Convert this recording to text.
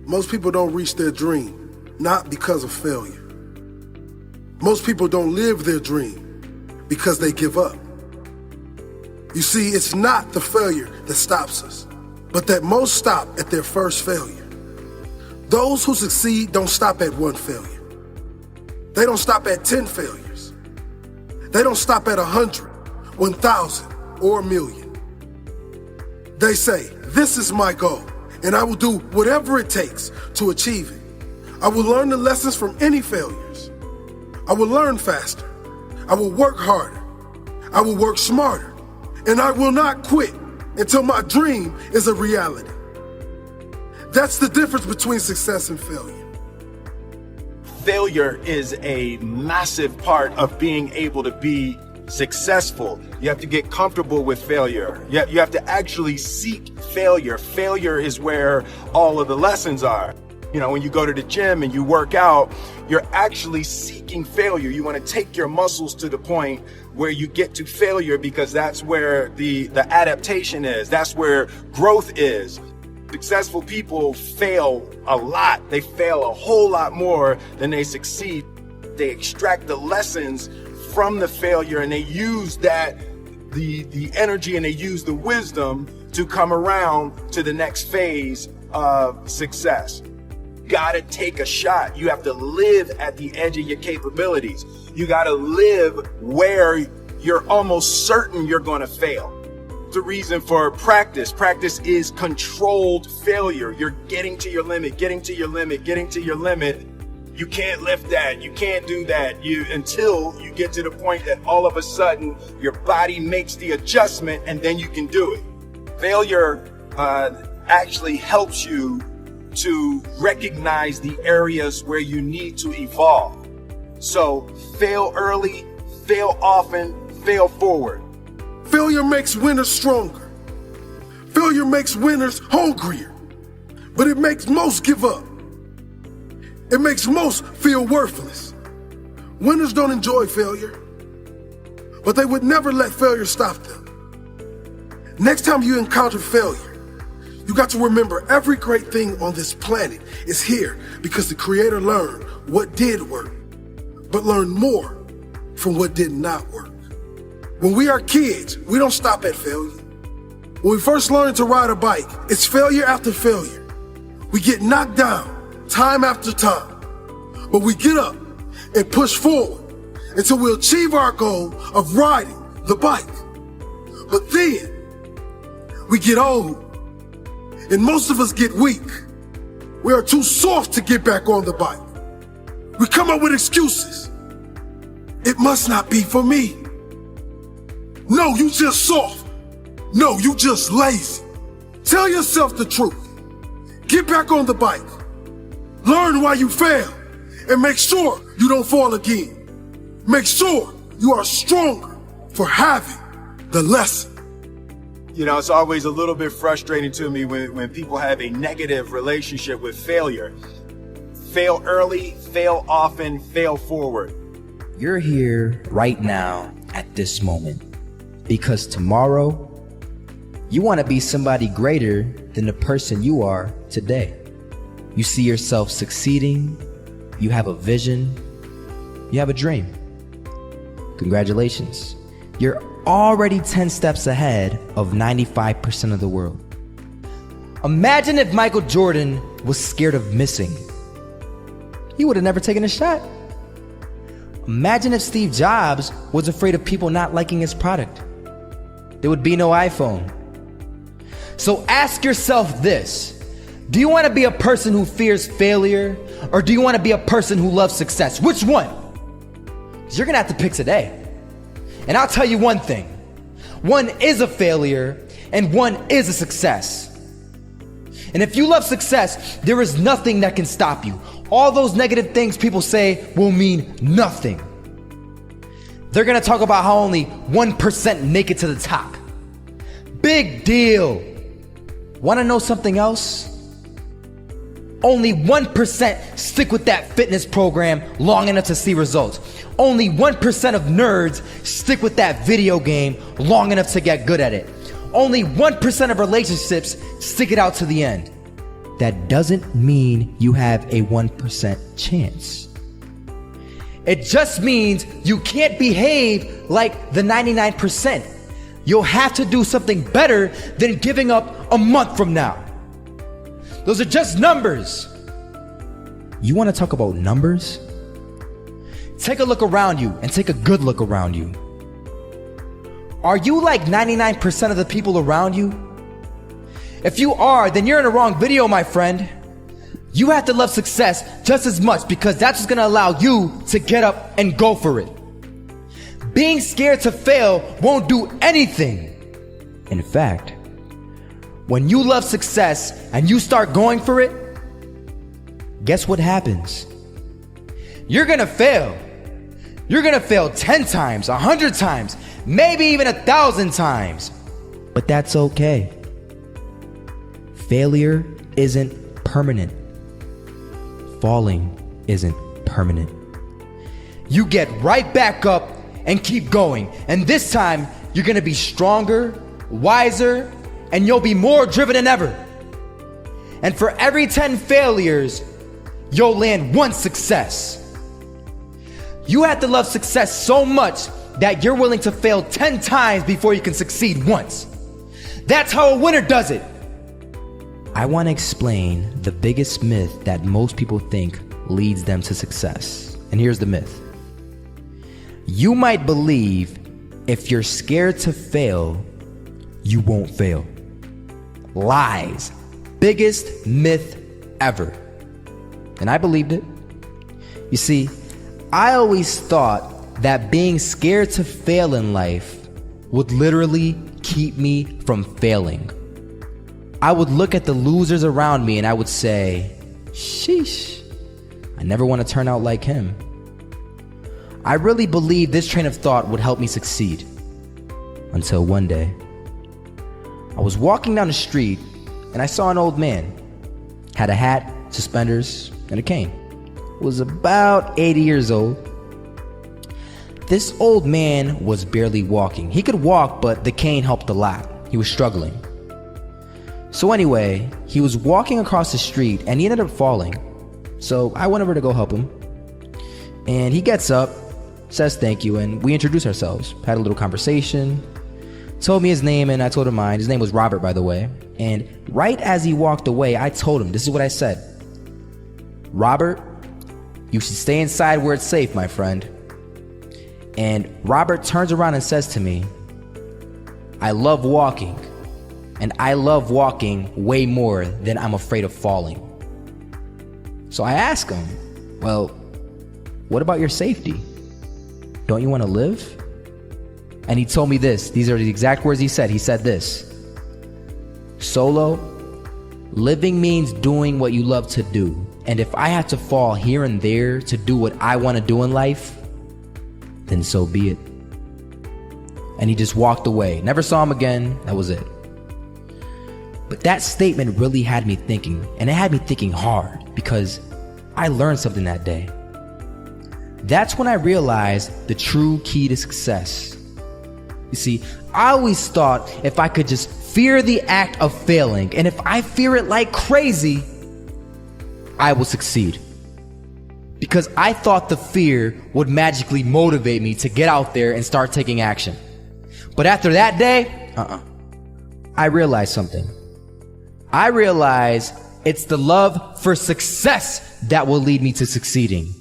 Most people don't reach their dream, not because of failure. Most people don't live their dream because they give up. You see, it's not the failure that stops us, but that most stop at their first failure. Those who succeed don't stop at one failure. They don't stop at 10 failures. They don't stop at 100, 1,000, or 1,000,000. They say, this is my goal, and I will do whatever it takes to achieve it. I will learn the lessons from any failures. I will learn faster. I will work harder. I will work smarter. And I will not quit until my dream is a reality. That's the difference between success and failure. Failure is a massive part of being able to be successful. You have to get comfortable with failure. You have to actually seek failure. Failure is where all of the lessons are. You know, when you go to the gym and you work out, you're actually seeking failure. You want to take your muscles to the point where you get to failure, because that's where the adaptation is. That's where growth is. Successful people fail a lot. They fail a whole lot more than they succeed. They extract the lessons from the failure, and they use that, the energy, and they use the wisdom to come around to the next phase of success. Gotta take a shot. You have to live at the edge of your capabilities. You gotta live where you're almost certain you're gonna fail. The reason for practice. Practice is controlled failure. You're getting to your limit, getting to your limit, getting to your limit. You can't lift that, you can't do that, until you get to the point that all of a sudden your body makes the adjustment, and then you can do it. Failure actually helps you to recognize the areas where you need to evolve. So fail early, fail often, fail forward. Failure makes winners stronger. Failure makes winners hungrier. But it makes most give up. It makes most feel worthless. Winners don't enjoy failure, but they would never let failure stop them. Next time you encounter failure, you got to remember every great thing on this planet is here because the Creator learned what did work, but learned more from what did not work. When we are kids, we don't stop at failure. When we first learn to ride a bike, it's failure after failure. We get knocked down time after time, but we get up and push forward until we achieve our goal of riding the bike. But then we get old, and most of us get weak. We are too soft to get back on the bike. We come up with excuses. It must not be for me. No, you just soft. No, you just lazy. Tell yourself the truth. Get back on the bike. Learn why you failed, and make sure you don't fall again. Make sure you are stronger for having the lesson. You know, it's always a little bit frustrating to me when people have a negative relationship with failure. Fail early, fail often, fail forward. You're here right now at this moment because tomorrow you want to be somebody greater than the person you are today. You see yourself succeeding, you have a vision, you have a dream. Congratulations. You're already 10 steps ahead of 95% of the world. Imagine if Michael Jordan was scared of missing. He would have never taken a shot. Imagine if Steve Jobs was afraid of people not liking his product. There would be no iPhone. So ask yourself this. Do you want to be a person who fears failure, or do you want to be a person who loves success? Which one? Because you're going to have to pick today. And I'll tell you one thing. One is a failure and one is a success. And if you love success, there is nothing that can stop you. All those negative things people say will mean nothing. They're going to talk about how only 1% make it to the top. Big deal. Want to know something else? Only 1% stick with that fitness program long enough to see results. Only 1% of nerds stick with that video game long enough to get good at it. Only 1% of relationships stick it out to the end. that doesn't mean you have a 1% chance. It just means you can't behave like the 99%. You'll have to do something better than giving up a month from now. Those are just numbers. You want to talk about numbers? Take a look around you and take a good look around you. Are you like 99% of the people around you? If you are, then you're in the wrong video, my friend. You have to love success just as much because that's what's going to allow you to get up and go for it. Being scared to fail won't do anything. In fact, when you love success and you start going for it, guess what happens? You're going to fail. You're going to fail 10 times, 100 times, maybe even 1,000 times. But that's okay. Failure isn't permanent. Falling isn't permanent. You get right back up and keep going. And this time, you're gonna be stronger, wiser, and you'll be more driven than ever. And for every 10 failures, you'll land one success. You have to love success so much that you're willing to fail 10 times before you can succeed once. That's how a winner does it. I want to explain the biggest myth that most people think leads them to success. And here's the myth. You might believe if you're scared to fail, you won't fail. Lies. Biggest myth ever. And I believed it. You see, I always thought that being scared to fail in life would literally keep me from failing. I would look at the losers around me and I would say, sheesh, I never want to turn out like him. I really believed this train of thought would help me succeed. Until one day, I was walking down the street and I saw an old man. Had a hat, suspenders, and a cane. Was about 80 years old. This old man was barely walking. He could walk, but the cane helped a lot. He was struggling. So anyway, he was walking across the street and he ended up falling. So I went over to go help him. And he gets up, says thank you, and we introduced ourselves. Had a little conversation. Told me his name and I told him mine. His name was Robert, by the way. And right as he walked away, I told him, this is what I said. Robert, you should stay inside where it's safe, my friend. And Robert turns around and says to me, I love walking. And I love walking way more than I'm afraid of falling. So I ask him, well, what about your safety? Don't you want to live? And he told me this. These are the exact words he said. He said this. Solo, living means doing what you love to do. And if I have to fall here and there to do what I want to do in life, then so be it. And he just walked away. Never saw him again. That was it. But that statement really had me thinking, and it had me thinking hard because I learned something that day. That's when I realized the true key to success. You see, I always thought if I could just fear the act of failing, and if I fear it like crazy, I will succeed. Because I thought the fear would magically motivate me to get out there and start taking action. But after that day, I realized something. I realized it's the love for success that will lead me to succeeding.